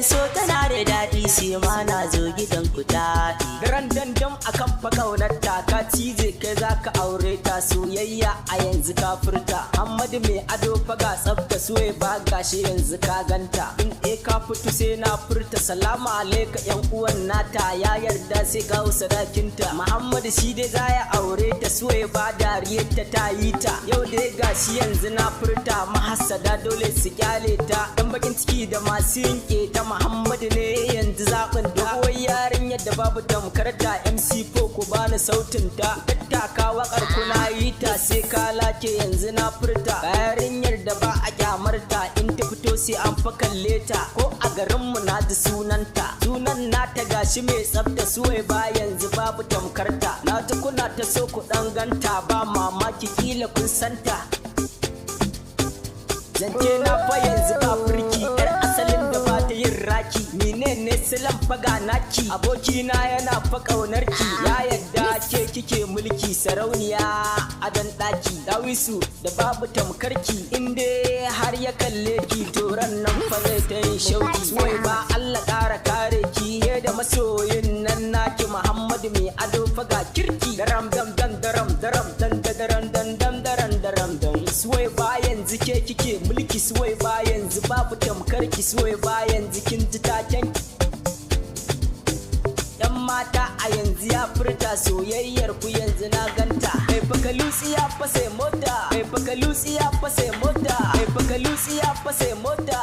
so tana da daɗi sai ma na zo gidan ku daɗi. Garan dandam akan fa ƙaunar ta ka cije kai zaka aure ta soyayya a yanzu ka furta. Muhammadu mai ado fa ga tsafta Suwaiba gashi yanzu ka ganta. In ka fito sai na furta salamu alaika yan uwan nata ya yarda sai kawo sadakinta. Muhammadu shi dai za ya aure ta Suwaiba dariyar ta yi ta. Yau dai gashi yanzu na furta mahassada dole su kyale ta. Dan bakin ciki da masu yinke ta Muhammadu ne yanzu zaɓin ta. Wai yarinyar da babu tamkar ta MC4 ku bani sautin ta. Tattaka wakar kuna yi ta sai ka lake yanzu na furta. Yarinyar da ba a kyamarta in ta fito sai an fa kalle ta. Ko a garinmu na ji sunanta. Sunan nata gashi mai tsafta Suwaiba yanzu babu tamkarta. Na ji kuna ta so ku dan ganta ba mamaki kila kun santa. Zance na fa yanzu ba birki yar asalin da ba ta yin raki. Menene silan faga naki abokina yana fa ƙaunarki. Ya yadda ke kike mulki sarauniya adan ɗaki. Dawisu da babu tamkarki inda har ya kalle ki toran nan fa zai ta yin shauki. Suwaiba Allah ƙara kare ki da masoyin nan naki Muhammadu mai ado faga kirki. Daram dam dam daram daram dan daram dan dam daram daram dan. Suwaiba yanzu ke kike mulki Suwaiba yanzu babu tamkarki Suwaiba yanzu kin ji taken. Yan mata a yanzu ya furta soyayyar ku yanzu na ganta. Kai baka lutsi ya fasa mota. Kai baka lutsi ya fasa mota. Kai baka lutsi ya fasa mota.